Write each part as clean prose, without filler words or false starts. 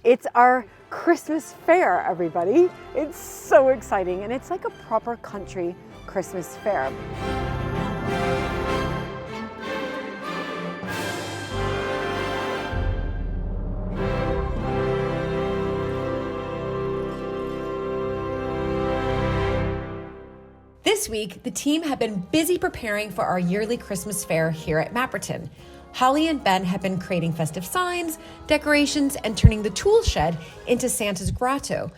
It's our Christmas fair, everybody. It's so exciting, and it's like a proper country Christmas fair. This week, the team have been busy preparing for our yearly Christmas fair here at Mapperton. Holly and Ben have been creating festive signs, decorations, and turning the tool shed into Santa's grotto.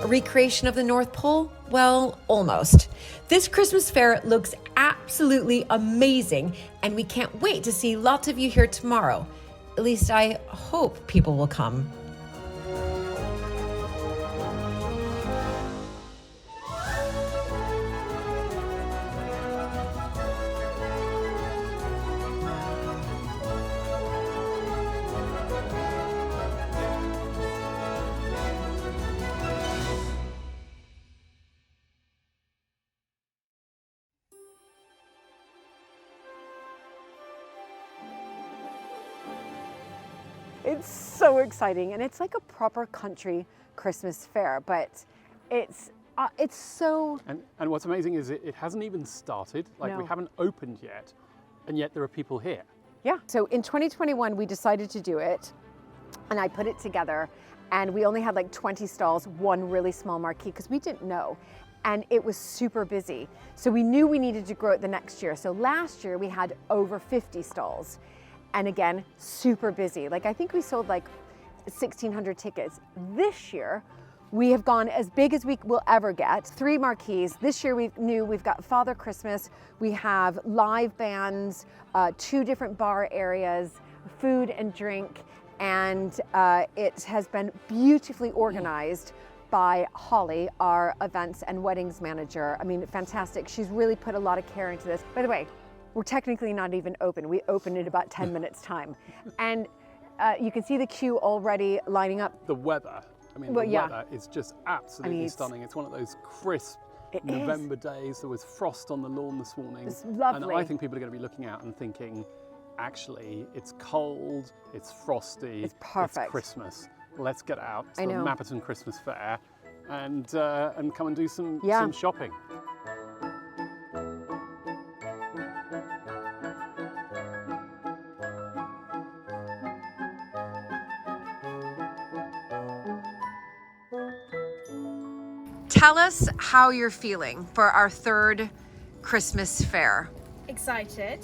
A recreation of the North Pole? Well, almost. This Christmas fair looks absolutely amazing, and we can't wait to see lots of you here tomorrow. At least I hope people will come. It's so exciting, and it's like a proper country Christmas fair, but it's so... And what's amazing is it hasn't even started, like No. we haven't opened yet, and yet there are people here. Yeah, so in 2021, we decided to do it, and I put it together, and we only had like 20 stalls, one really small marquee, because we didn't know, and it was super busy. So we knew we needed to grow it the next year. So last year, we had over 50 stalls. And again, super busy. Like I think we sold like 1,600 tickets. This year, we have gone as big as we will ever get. 3 marquees. This year we've got Father Christmas. We have live bands, 2 different bar areas, food and drink. And it has been beautifully organized by Holly, our events and weddings manager. I mean, fantastic. She's really put a lot of care into this. By the way, we're technically not even open. We opened in about 10 minutes time. And you can see the queue already lining up. The weather, weather is just absolutely stunning. It's one of those crisp November days. There was frost on the lawn this morning. It's lovely. And I think people are going to be looking out and thinking, actually, it's cold, it's frosty, it's perfect. It's Christmas. Let's get out to I the know. Mapperton Christmas Fair and come and do some shopping. Tell us how you're feeling for our 3rd Christmas fair. Excited,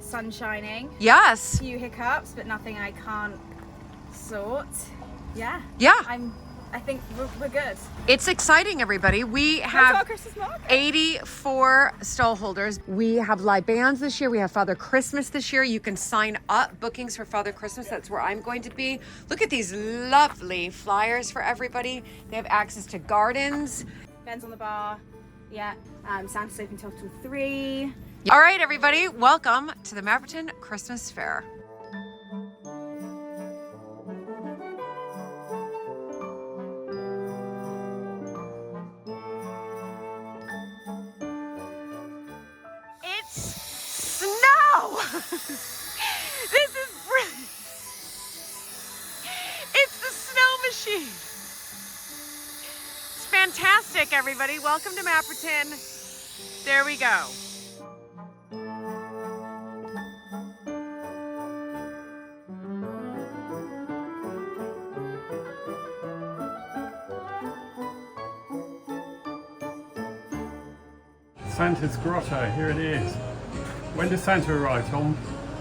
sun shining, Yes. few hiccups, but nothing I can't sort. Yeah. I think we're good. It's exciting, everybody. We That's have our Christmas market. 84 stall holders. We have live bands this year. We have Father Christmas this year. You can sign up bookings for Father Christmas. That's where I'm going to be. Look at these lovely flyers for everybody. They have access to gardens. Ben's on the bar. Yeah. Santa's open till 3. All right, everybody. Welcome to the Mapperton Christmas Fair. This is brilliant. It's the snow machine. It's fantastic, everybody. Welcome to Mapperton. There we go. Santa's grotto, here it is. When does Santa arrive, Tom?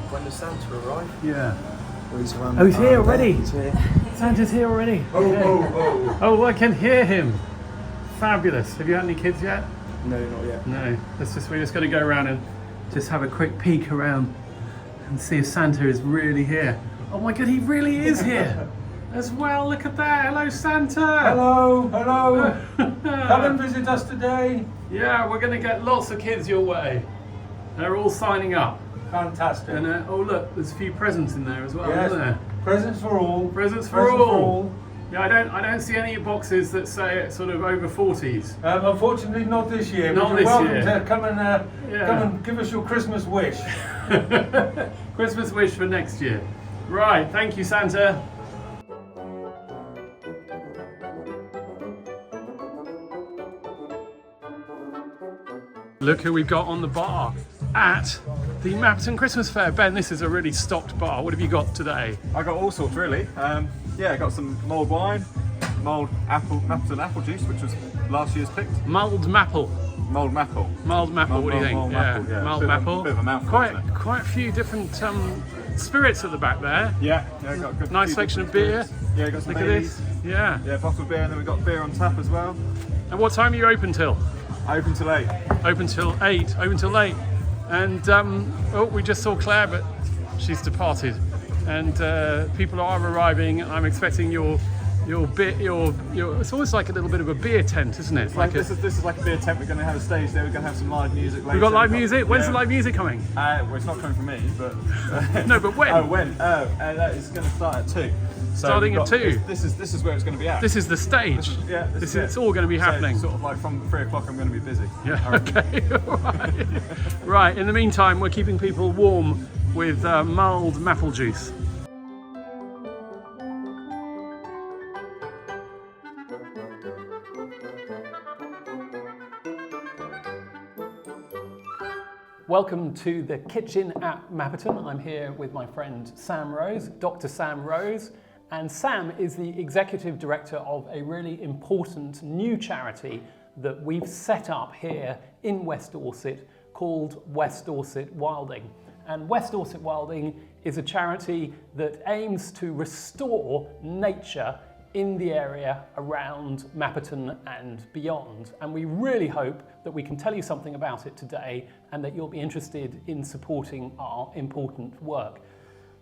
When does Santa arrive? Yeah. Oh, he's here already. He's here. Santa's here already. Oh, I can hear him. Fabulous. Have you had any kids yet? No, not yet. No. We're just going to go around and just have a quick peek around and see if Santa is really here. Oh my God, he really is here as well. Look at that. Hello, Santa. Hello. Come and visit us today. Yeah, we're going to get lots of kids your way. They're all signing up. Fantastic. And oh look, there's a few presents in there as well, Yes. isn't there? Presents for all. Presents for all. Yeah, I don't see any boxes that say it's sort of over 40s. Unfortunately, not this year. Not but this you're welcome year. to come and give us your Christmas wish. Christmas wish for next year. Right, thank you, Santa. Look who we've got on the bar at the Mapperton Christmas Fair. Ben, this is a really stocked bar. What have you got today? I got all sorts really. Yeah, I got some mulled wine, mulled Mapperton apple juice, which was last year's picked. Mulled maple. Mulled maple. Mulled maple, what do you think? Mulled maple, yeah. Mulled Bit of a- maple. bit of a mouthful, Quite a few different spirits at the back there. Yeah, got a good Nice few selection of different beer. spirits. Yeah, got some Look at Baileys. this. Yeah. Yeah, bottled beer, and then we've got beer on tap as well. And what time are you open till? Open till 8. Open till 8. Open till late. And oh, we just saw Claire, but she's departed. And people are arriving. I'm expecting your beer. It's almost like a little bit of a beer tent, isn't it? This is like a beer tent. We're going to have a stage there. We're going to have some live music later. We've got live music. When's Yeah. the live music coming? Well, it's not coming from me, but No, but when? Oh, when? It's going to start at 2. So Starting we've at got- 2? This is where it's going to be at. This is the stage. Yeah, This is it. it's all going to be So happening. sort of like from 3 o'clock, I'm going to be busy. Yeah. Okay. Right. Right. In the meantime, we're keeping people warm with mulled maple juice. Welcome to the kitchen at Mapperton. I'm here with my friend Sam Rose, Dr. Sam Rose, and Sam is the executive director of a really important new charity that we've set up here in West Dorset called West Dorset Wilding. And West Dorset Wilding is a charity that aims to restore nature in the area around Mapperton and beyond. And we really hope that we can tell you something about it today and that you'll be interested in supporting our important work.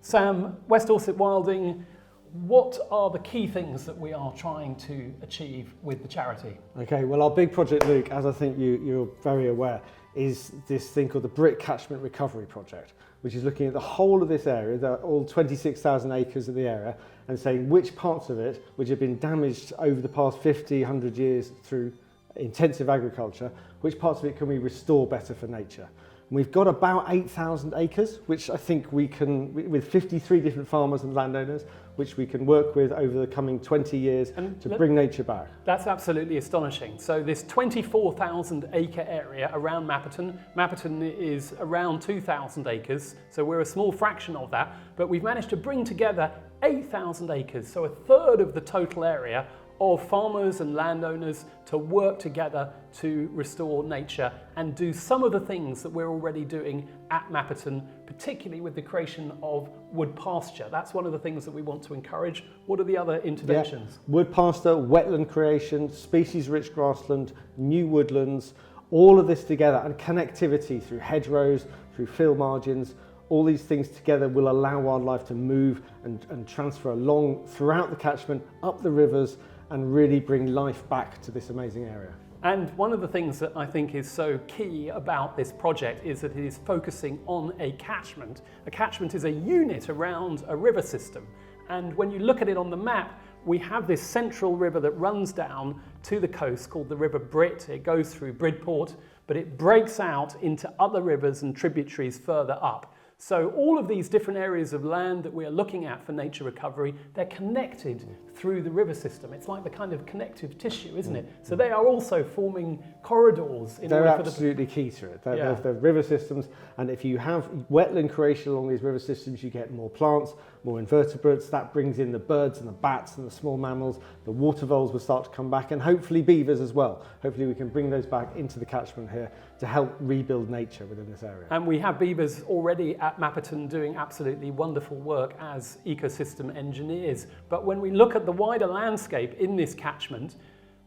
Sam, West Dorset Wilding, what are the key things that we are trying to achieve with the charity? Okay, well, our big project, Luke, as I think you're very aware, is this thing called the Brit Catchment Recovery Project, which is looking at the whole of this area, all 26,000 acres of the area, and saying which parts of it, which have been damaged over the past 50, 100 years through intensive agriculture, which parts of it can we restore better for nature? And we've got about 8,000 acres, which I think we can, with 53 different farmers and landowners, which we can work with over the coming 20 years to bring nature back. That's absolutely astonishing. So this 24,000 acre area around Mapperton, Mapperton is around 2,000 acres, so we're a small fraction of that, but we've managed to bring together 8,000 acres, so a third of the total area of farmers and landowners to work together to restore nature and do some of the things that we're already doing at Mapperton, particularly with the creation of wood pasture. That's one of the things that we want to encourage. What are the other interventions? Yeah. Wood pasture, wetland creation, species-rich grassland, new woodlands, all of this together, and connectivity through hedgerows, through fill margins. All these things together will allow wildlife to move and transfer along throughout the catchment, up the rivers, and really bring life back to this amazing area. And one of the things that I think is so key about this project is that it is focusing on a catchment. A catchment is a unit around a river system. And when you look at it on the map, we have this central river that runs down to the coast called the River Brit. It goes through Bridport, but it breaks out into other rivers and tributaries further up. So all of these different areas of land that we're looking at for nature recovery, they're connected through the river system. It's like the kind of connective tissue, isn't it? So they are also forming corridors. They're absolutely key to it. They're river systems, and if you have wetland creation along these river systems, you get more plants, more invertebrates. That brings in the birds and the bats and the small mammals. The water voles will start to come back, and hopefully beavers as well. Hopefully we can bring those back into the catchment here to help rebuild nature within this area. And we have beavers already at Mapperton doing absolutely wonderful work as ecosystem engineers. But when we look at the wider landscape in this catchment,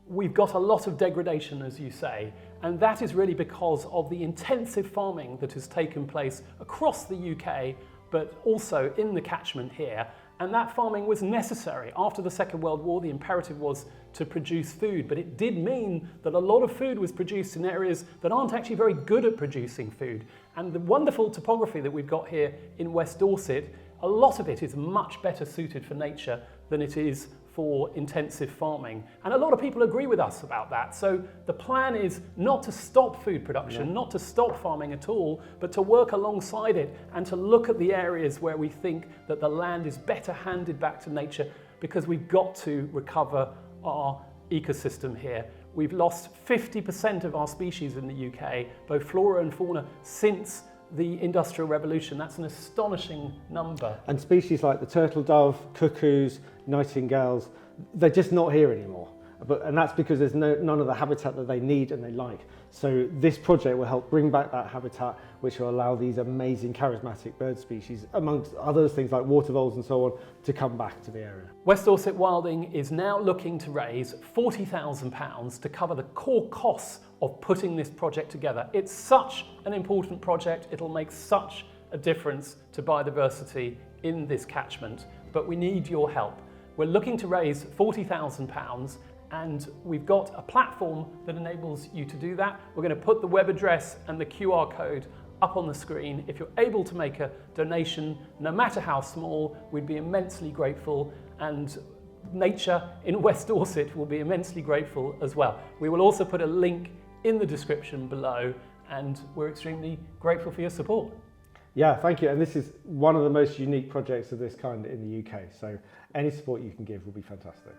we've got a lot of degradation, as you say, and that is really because of the intensive farming that has taken place across the UK, but also in the catchment here. And that farming was necessary. After the Second World War, the imperative was to produce food, but it did mean that a lot of food was produced in areas that aren't actually very good at producing food. And the wonderful topography that we've got here in West Dorset, a lot of it is much better suited for nature than it is for intensive farming. And a lot of people agree with us about that. So the plan is not to stop food production, not to stop farming at all, but to work alongside it and to look at the areas where we think that the land is better handed back to nature, because we've got to recover our ecosystem here. We've lost 50% of our species in the UK, both flora and fauna, since the Industrial Revolution. That's an astonishing number. And species like the turtle dove, cuckoos, nightingales, they're just not here anymore. And that's because there's none of the habitat that they need and they like. So this project will help bring back that habitat, which will allow these amazing charismatic bird species, amongst other things like water voles and so on, to come back to the area. West Dorset Wilding is now looking to raise £40,000 to cover the core costs of putting this project together. It's such an important project. It'll make such a difference to biodiversity in this catchment, but we need your help. We're looking to raise £40,000, and we've got a platform that enables you to do that. We're going to put the web address and the QR code up on the screen. If you're able to make a donation, no matter how small, we'd be immensely grateful, and nature in West Dorset will be immensely grateful as well. We will also put a link in the description below, and we're extremely grateful for your support. Yeah, thank you. And this is one of the most unique projects of this kind in the UK. So any support you can give will be fantastic.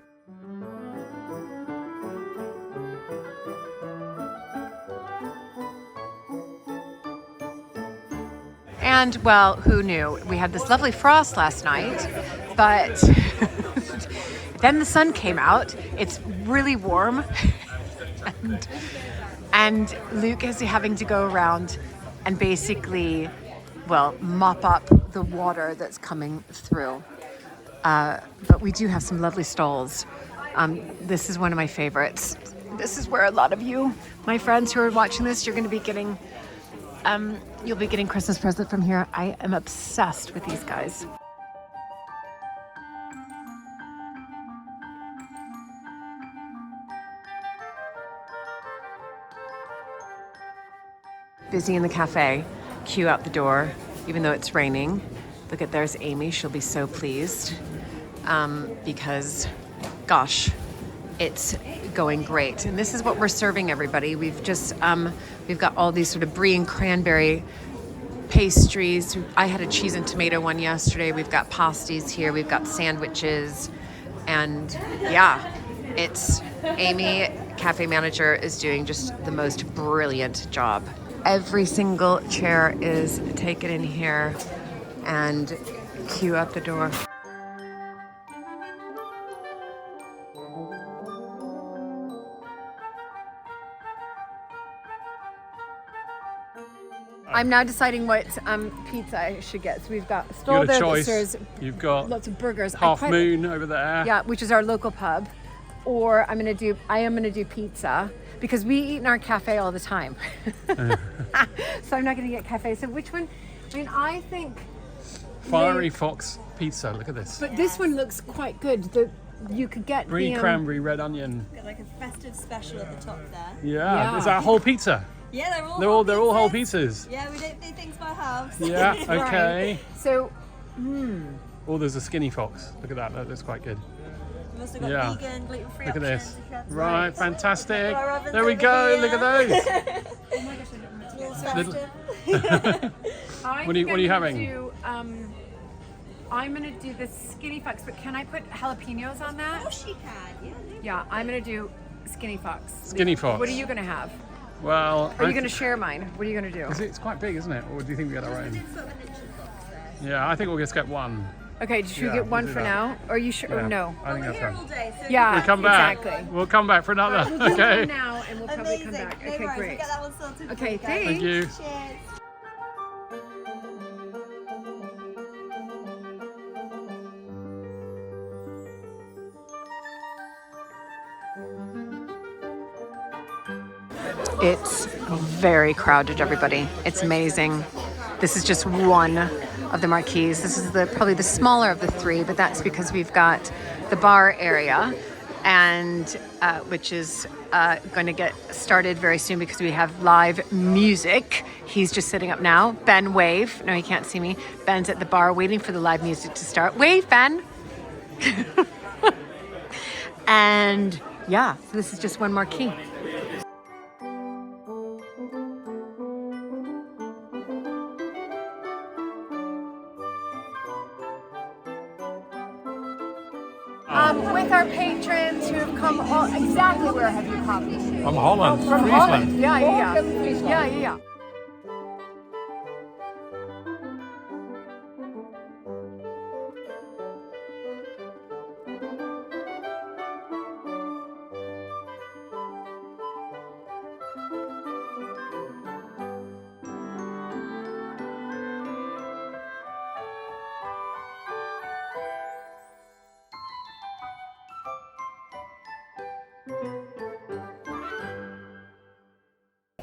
And well, who knew? We had this lovely frost last night, but then the sun came out. It's really warm, and Luke is having to go around and basically, well, mop up the water that's coming through. But we do have some lovely stalls. This is one of my favorites. This is where a lot of you, my friends who are watching this, you're going to be getting, you'll be getting Christmas present from here. I am obsessed with these guys. Busy in the cafe, queue out the door, even though it's raining. Look at, there's Amy, she'll be so pleased because, gosh, it's going great. And this is what we're serving everybody. We've just, we've got all these sort of brie and cranberry pastries. I had a cheese and tomato one yesterday. We've got pasties here. We've got sandwiches. And yeah, it's Amy, cafe manager, is doing just the most brilliant job. Every single chair is taken in here and queue out the door. I'm now deciding what pizza I should get. So we've got stall You've got a there choice. that serves You've got lots of burgers. Half Moon over there. Yeah, which is our local pub. Or I am gonna do pizza because we eat in our cafe all the time. So I'm not gonna get cafe. So which one? I mean, I think Fiery Fox Pizza, look at this. But this one looks quite good. You could get Brie, cranberry, red onion. Got like a festive special at the top there. Yeah. Is that a whole pizza? Yeah, They're all whole pizzas. Yeah, we don't do things by halves. Yeah, okay. So, Oh, there's a skinny fox. Look at that, that looks quite good. We've also got vegan, gluten-free Look at options. this. if that's Right, right. fantastic. Our ovens There we over go, here. look at those. Oh my gosh, I didn't Little- festive. What are you having? I'm gonna do the skinny fox, but can I put jalapenos on Of that? course you can, yeah. Yeah, I'm gonna do skinny fox. Skinny fox. What are you gonna have? Well, Are you gonna share mine? What are you gonna do? It's quite big, isn't it? Or do you think we get our own? It's sort of an inch box there. Yeah, I think we'll just get one. Okay, should we Yeah, get we'll one do for that. now? Or are you sure? Yeah, Or no? I think We're that's here fine. all day, so Yeah. We'll come back. Exactly. We'll come back for another. We'll do Okay. one now, and we'll probably amazing. come back. No Okay, worries. great. We'll get that one sorted. Okay, for you guys. thanks. Thank you. Cheers. It's very crowded, everybody. It's amazing. This is just one of the marquees. This is probably the smaller of the three, but that's because we've got the bar area, and which is going to get started very soon because we have live music. He's just sitting up now. Ben, wave. No, he can't see me. Ben's at the bar waiting for the live music to start. Wave, Ben. And yeah, so this is just one marquee. With our patrons who have come all, exactly where have you come? From Holland, From Friesland. Holland. Yeah.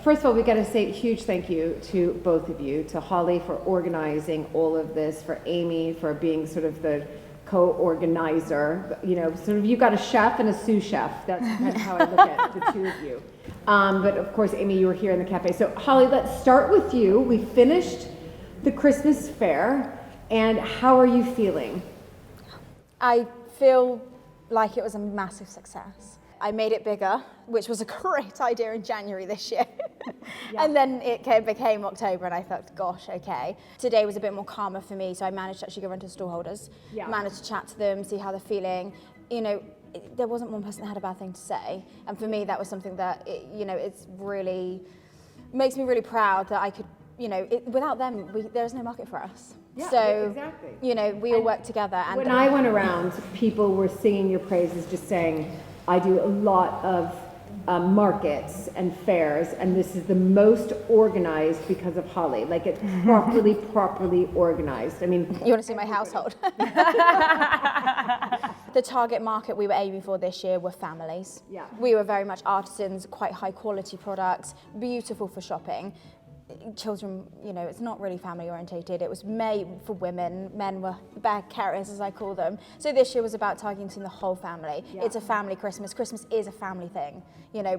First of all, we got to say a huge thank you to both of you, to Holly for organizing all of this, for Amy for being sort of the co-organizer. You know, sort of you got a chef and a sous chef. That's kind of how I look at the two of you. But of course, Amy, you were here in the cafe. So Holly, let's start with you. We finished the Christmas fair, and how are you feeling? I feel like it was a massive success. I made it bigger, which was a great idea in January this year. And then it became October and I thought, gosh, okay. Today was a bit more calmer for me, so I managed to actually go around to stallholders, managed to chat to them, see how they're feeling. You know, there wasn't one person that had a bad thing to say. And for me, that was something that, it's really, makes me really proud that I could, without them, there's no market for us. Yeah, so, exactly. We all work together. And when I went around, people were singing your praises, just saying, I do a lot of markets and fairs, and this is the most organized because of Holly. Like it's properly organized. I mean, you want to see my household? The target market we were aiming for this year were families. Yeah. We were very much artisans, quite high quality products, beautiful for shopping. Children, it's not really family orientated. It was made for women. Men were bag carriers, as I call them. So this year was about targeting the whole family. Yeah. It's a family Christmas. Christmas is a family thing.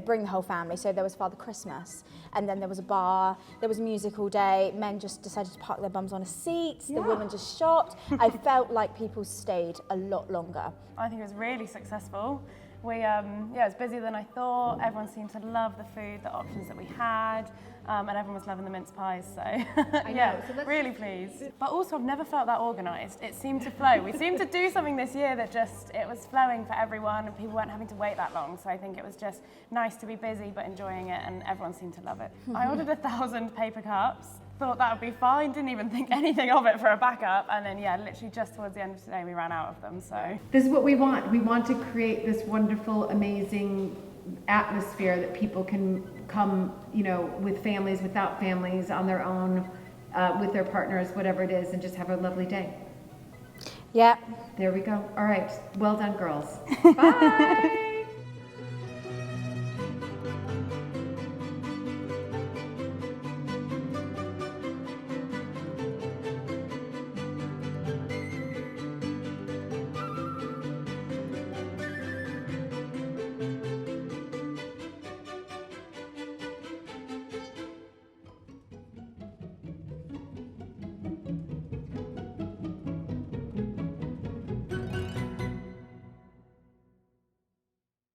Bring the whole family. So there was Father Christmas, and then there was a bar. There was music all day. Men just decided to park their bums on a seat. Yeah. The women just shopped. I felt like people stayed a lot longer. I think it was really successful. It was busier than I thought. Everyone seemed to love the food, the options that we had, and everyone was loving the mince pies, so so really pleased. But also I've never felt that organised. It seemed to flow. We seemed to do something this year that it was flowing for everyone and people weren't having to wait that long, so I think it was just nice to be busy but enjoying it, and everyone seemed to love it. I ordered 1,000 paper cups. Thought that would be fine, didn't even think anything of it for a backup, and then literally just towards the end of today we ran out of them. So this is what we want. We want to create this wonderful, amazing atmosphere that people can come, with families, without families, on their own, with their partners, whatever it is, and just have a lovely day. Yeah. There we go. All right. Well done, girls. Bye.